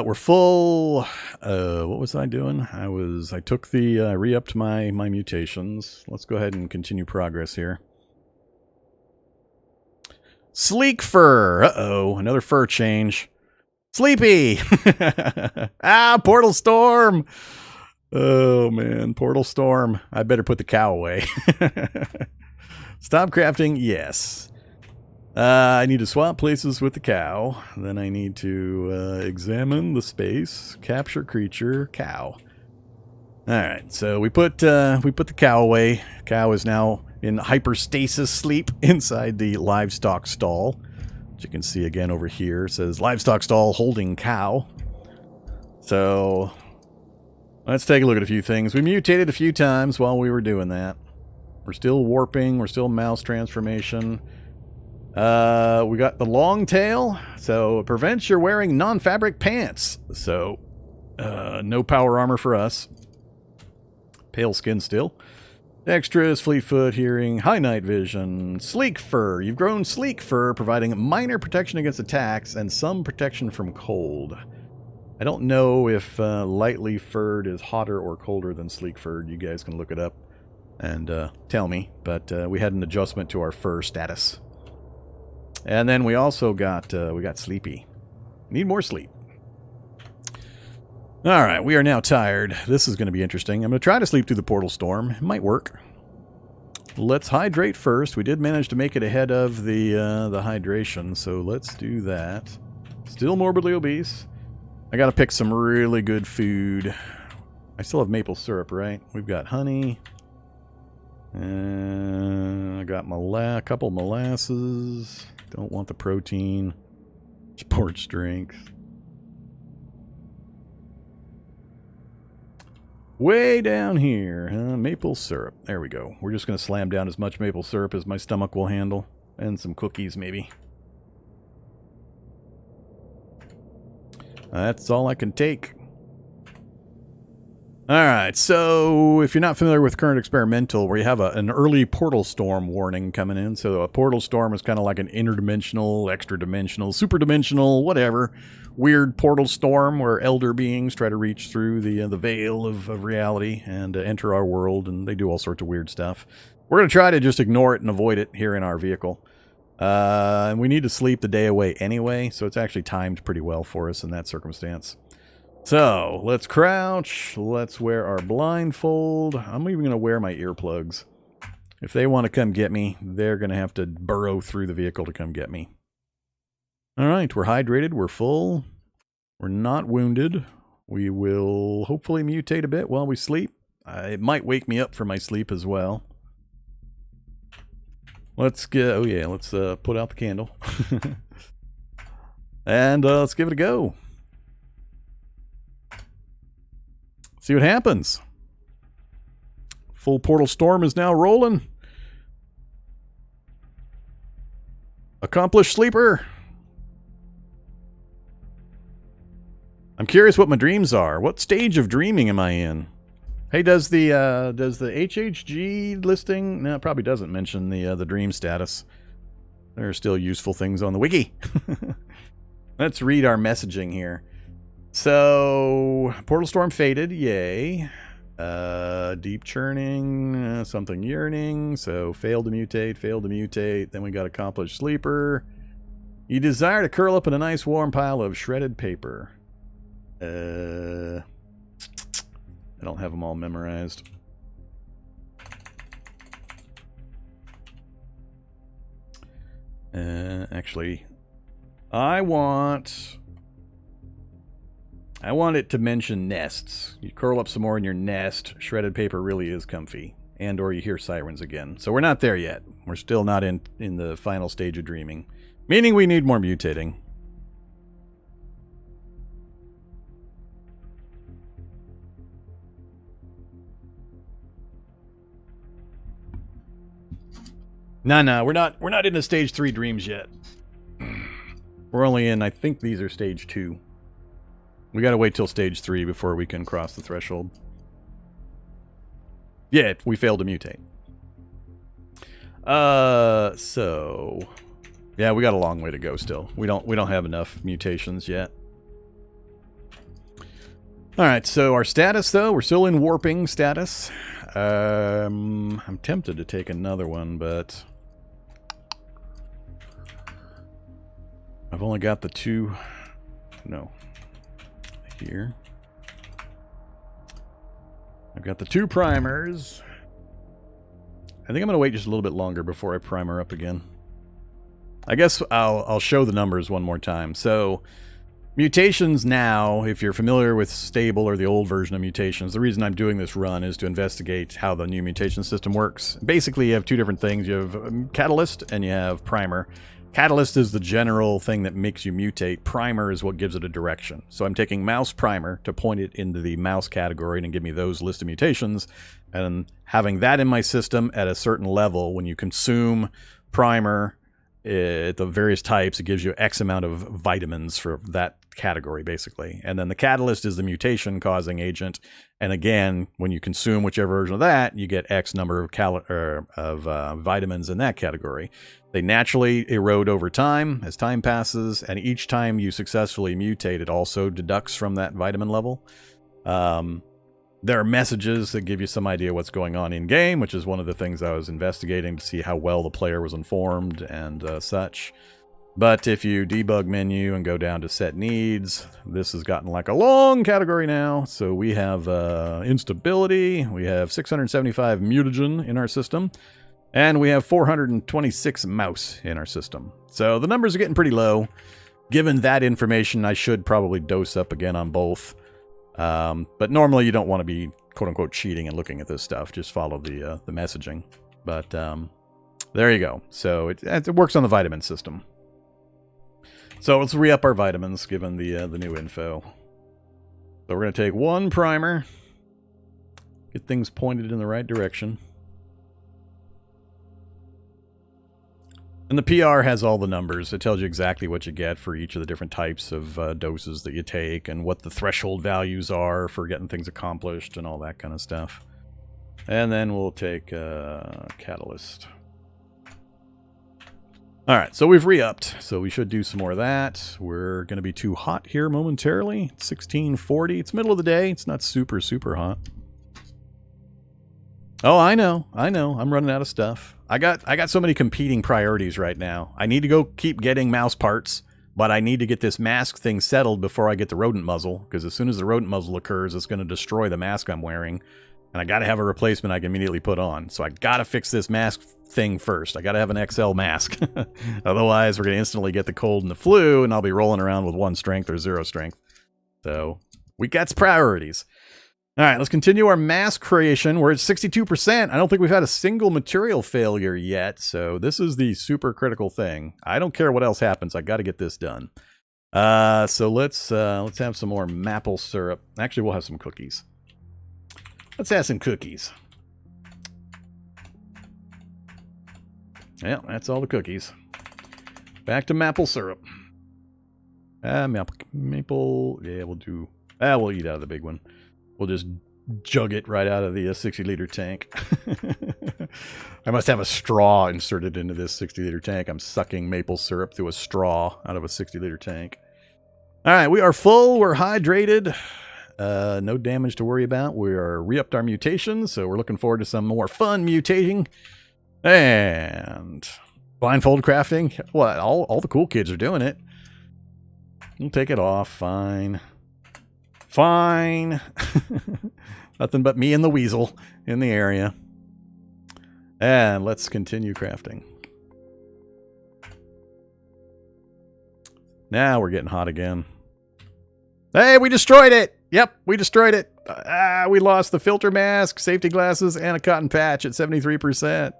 we're full. What was I doing? I took the re-upped my mutations. Let's go ahead and continue progress here. Sleek fur. Uh-oh, another fur change. Sleepy. Ah, portal storm. Oh man, portal storm. I better put the cow away. Stop crafting. Yes. I need to swap places with the cow. Then I need to examine the space, capture creature, cow. All right, so we put the cow away. Cow is now in hyperstasis sleep inside the livestock stall. As you can see again over here, it says livestock stall holding cow. So let's take a look at a few things. We mutated a few times while we were doing that. We're still warping. We're still mouse transformation. We got the long tail, so it prevents your wearing non-fabric pants. So, no power armor for us. Pale skin still. Extras, Fleetfoot, Hearing, High Night Vision, Sleek Fur. You've grown Sleek Fur, providing minor protection against attacks and some protection from cold. I don't know if lightly furred is hotter or colder than sleek furred. You guys can look it up and tell me. But we had an adjustment to our fur status. And then we also got sleepy. Need more sleep. All right, we are now tired. This is going to be interesting. I'm going to try to sleep through the portal storm. It might work. Let's hydrate first. We did manage to make it ahead of the hydration, so let's do that. Still morbidly obese. I got to pick some really good food. I still have maple syrup, right? We've got honey. I got a couple molasses. Don't want the protein. Sports drinks. Way down here, maple syrup. There we go. We're just going to slam down as much maple syrup as my stomach will handle. And some cookies, maybe. That's all I can take. Alright, so if you're not familiar with current experimental, where you have an early portal storm warning coming in, so a portal storm is kind of like an interdimensional, extra-dimensional, super-dimensional, whatever, weird portal storm where elder beings try to reach through the veil of reality and enter our world, and they do all sorts of weird stuff. We're going to try to just ignore it and avoid it here in our vehicle. And we need to sleep the day away anyway, so it's actually timed pretty well for us in that circumstance. So, let's crouch, let's wear our blindfold. I'm even going to wear my earplugs. If they want to come get me, they're going to have to burrow through the vehicle to come get me. Alright, we're hydrated, we're full, we're not wounded. We will hopefully mutate a bit while we sleep. It might wake me up for my sleep as well. Let's get, oh yeah, let's put out the candle. And let's give it a go. See what happens. Full portal storm is now rolling. Accomplished sleeper. I'm curious what my dreams are. What stage of dreaming am I in? Hey, does the HHG listing? No, it probably doesn't mention the dream status. There are still useful things on the wiki. Let's read our messaging here. So, portal storm faded, yay. Deep churning, something yearning. So, failed to mutate. Then we got accomplished sleeper. You desire to curl up in a nice warm pile of shredded paper. I don't have them all memorized. Actually, I want it to mention nests. You curl up some more in your nest. Shredded paper really is comfy. And or you hear sirens again. So we're not there yet. We're still not in the final stage of dreaming. Meaning we need more mutating. No, we're not into stage 3 dreams yet. We're only in, I think these are stage 2. We gotta wait till stage 3 before we can cross the threshold. Yeah, we failed to mutate. So yeah, we got a long way to go still. We don't have enough mutations yet. All right, so our status, though, we're still in warping status. I'm tempted to take another one, but I've only got the two. No. Here. I've got the two primers. I think I'm going to wait just a little bit longer before I primer up again. I guess I'll show the numbers one more time. So, mutations now, if you're familiar with stable or the old version of mutations, the reason I'm doing this run is to investigate how the new mutation system works. Basically, you have two different things. You have catalyst and you have primer. Catalyst is the general thing that makes you mutate. Primer is what gives it a direction. So I'm taking mouse primer to point it into the mouse category and give me those list of mutations. And having that in my system at a certain level, when you consume primer at the various types, it gives you X amount of vitamins for that category, basically. And then the catalyst is the mutation causing agent. And again, when you consume whichever version of that, you get X number of vitamins in that category. They naturally erode over time as time passes, and each time you successfully mutate, it also deducts from that vitamin level. There are messages that give you some idea what's going on in game, which is one of the things I was investigating to see how well the player was informed and such. But if you debug menu and go down to set needs, this has gotten like a long category now. So we have instability, we have 675 mutagen in our system, and we have 426 mouse in our system. So the numbers are getting pretty low. Given that information, I should probably dose up again on both. But normally you don't want to be quote-unquote cheating and looking at this stuff. Just follow the messaging. But there you go. So it works on the vitamin system. So let's re-up our vitamins, given the new info. So we're going to take one primer. Get things pointed in the right direction. And the PR has all the numbers. It tells you exactly what you get for each of the different types of doses that you take and what the threshold values are for getting things accomplished and all that kind of stuff. And then we'll take Catalyst. All right, so we've re-upped, so we should do some more of that. We're going to be too hot here momentarily. It's 1640. It's middle of the day. It's not super, super hot. Oh, I know. I'm running out of stuff. I got so many competing priorities right now. I need to go keep getting mouse parts, but I need to get this mask thing settled before I get the rodent muzzle, because as soon as the rodent muzzle occurs, it's going to destroy the mask I'm wearing, and I got to have a replacement I can immediately put on. So I got to fix this mask thing first. I got to have an XL mask. Otherwise, we're going to instantly get the cold and the flu, and I'll be rolling around with 1 strength or 0 strength. So we got priorities. All right, let's continue our mask creation. We're at 62%. I don't think we've had a single material failure yet, so this is the super critical thing. I don't care what else happens. I got to get this done. So let's have some more maple syrup. Actually, we'll have some cookies. Let's have some cookies. Yeah, that's all the cookies. Back to maple syrup. Maple. Yeah, we'll do. We'll eat out of the big one. We'll just jug it right out of the 60-liter tank. I must have a straw inserted into this 60-liter tank. I'm sucking maple syrup through a straw out of a 60-liter tank. All right, we are full. We're hydrated. No damage to worry about. We are re-upped our mutations, so we're looking forward to some more fun mutating. And blindfold crafting. What? All the cool kids are doing it. We'll take it off. Fine. Fine. Nothing but me and the weasel in the area. And let's continue crafting. Now we're getting hot again. Hey, we destroyed it! Yep, we destroyed it. We lost the filter mask, safety glasses, and a cotton patch at 73%.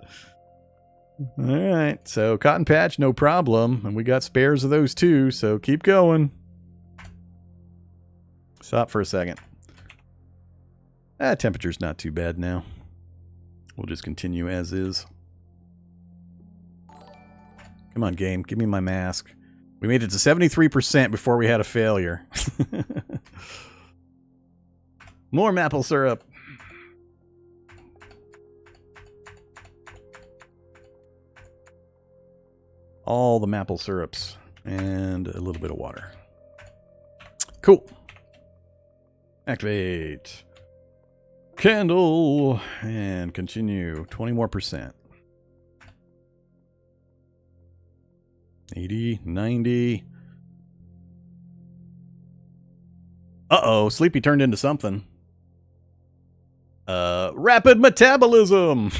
Alright, so cotton patch, no problem. And we got spares of those too, so keep going. Stop for a second. Temperature's not too bad now. We'll just continue as is. Come on, game. Give me my mask. We made it to 73% before we had a failure. More maple syrup. All the maple syrups. And a little bit of water. Cool. Activate. Candle. And continue. 20 more %. 80, 90. Uh-oh, Sleepy turned into something. Rapid metabolism.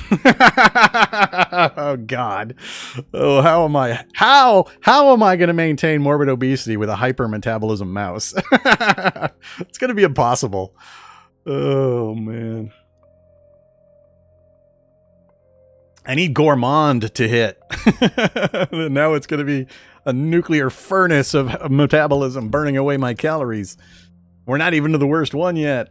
Oh God. Oh, how am I going to maintain morbid obesity with a hyper metabolism mouse? It's going to be impossible. Oh man. I need gourmand to hit. Now it's going to be a nuclear furnace of metabolism burning away my calories. We're not even to the worst one yet.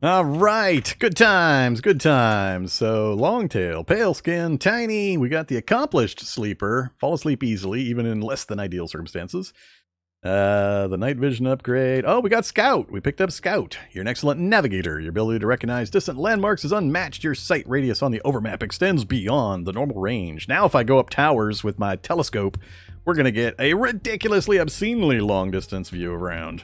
All right, good times, good times. So, long tail, pale skin, tiny. We got the accomplished sleeper. Fall asleep easily, even in less than ideal circumstances. The night vision upgrade. Oh, we got Scout. We picked up Scout. You're an excellent navigator. Your ability to recognize distant landmarks is unmatched. Your sight radius on the overmap extends beyond the normal range. Now, if I go up towers with my telescope, we're going to get a ridiculously, obscenely long distance view around.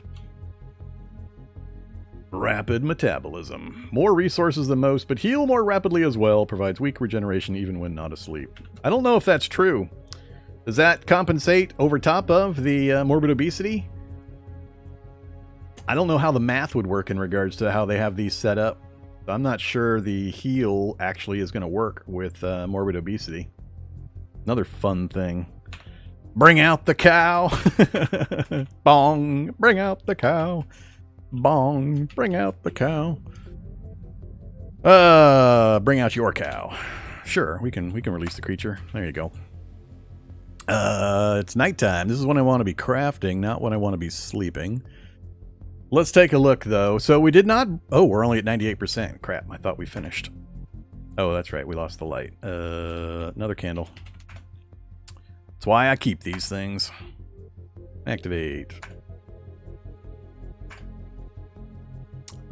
Rapid metabolism. More resources than most, but heal more rapidly as well. Provides weak regeneration even when not asleep. I don't know if that's true. Does that compensate over top of the morbid obesity? I don't know how the math would work in regards to how they have these set up. I'm not sure the heal actually is going to work with morbid obesity. Another fun thing. Bring out the cow. Bong. Bring out the cow. Bong, bring out the cow. Bring out your cow. Sure, we can release the creature. There you go. It's nighttime. This is when I want to be crafting, not when I want to be sleeping. Let's take a look, though. So we did not... Oh, we're only at 98%. Crap, I thought we finished. Oh, that's right. We lost the light. Another candle. That's why I keep these things. Activate.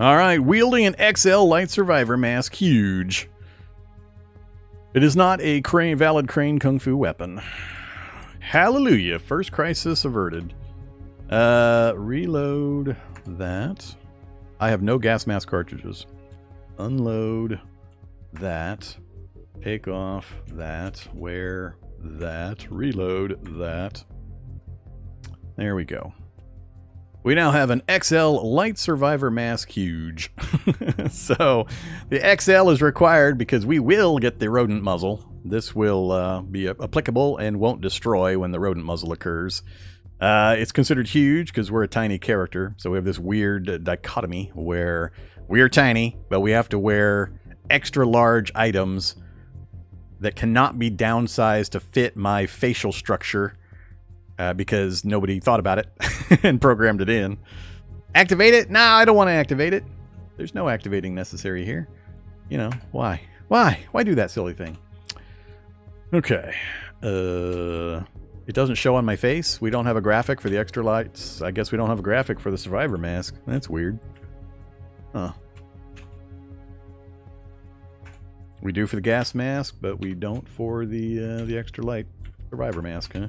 All right, wielding an XL light survivor mask, huge. It is not a valid crane kung fu weapon. Hallelujah, first crisis averted. Reload that. I have no gas mask cartridges. Unload that. Take off that. Wear that. Reload that. There we go. We now have an XL Light Survivor Mask Huge. So, the XL is required because we will get the rodent muzzle. This will be applicable and won't destroy when the rodent muzzle occurs. It's considered huge because we're a tiny character. So we have this weird dichotomy where we are tiny, but we have to wear extra large items that cannot be downsized to fit my facial structure. Because nobody thought about it and programmed it in. Activate it? No, I don't want to activate it. There's no activating necessary here. You know, why? Why do that silly thing? Okay. It doesn't show on my face. We don't have a graphic for the extra lights. I guess we don't have a graphic for the survivor mask. That's weird. Huh. We do for the gas mask, but we don't for the extra light survivor mask, huh?